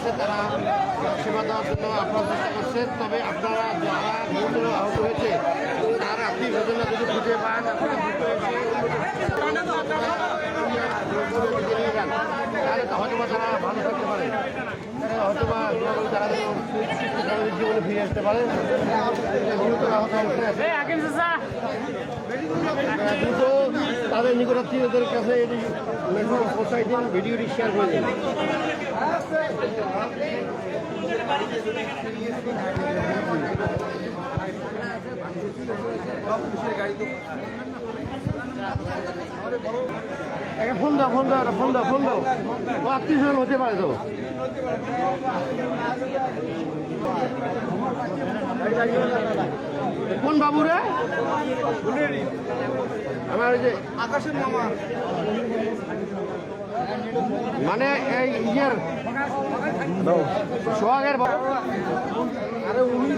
আছে তারা সেবা দেওয়ার জন্য আপনারা চেষ্টা করছেন। তবে আপনারা যারা গুরুতর আহত হয়েছে তার আত্মীয় স্বজনরা যদি খুঁজে পান আপনারা তাহলে তো হয়তো তারা ভালো থাকতে পারে, হয়তো বা তারা স্বাভাবিক জীবনে ফিরে আসতে পারে। গুরুতর আহত দ্রুত তাদের নিকটাত্মীয়দের কাছে এটি পৌঁছাই দিন, ভিডিওটি শেয়ার করে দিন। ফোন দাও ফোন দাও ফোন দাও ফোন দাও, ও আত্মীয় হতে পারে তো। কোন বাবু রে? আমার ওই যে আকাশের মামা, মানে এই ইয়ের সোহাগের আরে উনি